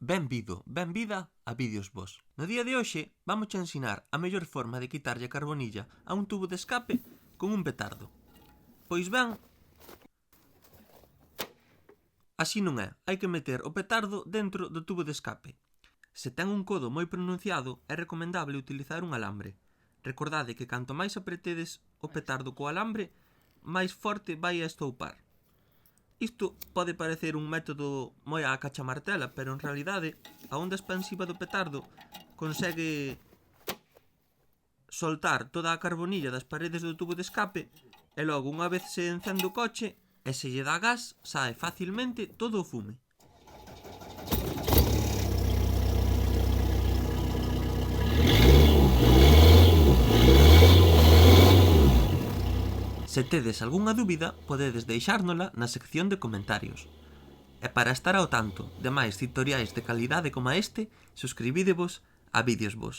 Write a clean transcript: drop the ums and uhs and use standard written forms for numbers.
Benvido, benvida a Vídeos Vos. No día de hoxe vamos a ensinar a mellor forma de quitarlle a carbonilla a un tubo de escape con un petardo. Pois ben, así non é, hai que meter o petardo dentro do tubo de escape. Se ten un codo moi pronunciado, é recomendable utilizar un alambre. Recordade que canto máis apretedes o petardo co alambre, máis forte vai a estoupar. Isto pode parecer un método moi á cachamartela, pero en realidade a onda expansiva do petardo consegue soltar toda a carbonilla das paredes do tubo de escape e logo unha vez se encende o coche e se lle dá gas, sae facilmente todo o fume. Se tedes algunha dúbida, podedes deixárnola na sección de comentarios. E para estar ao tanto de máis tutoriais de calidade como este, suscribídevos a Vídeos Vos.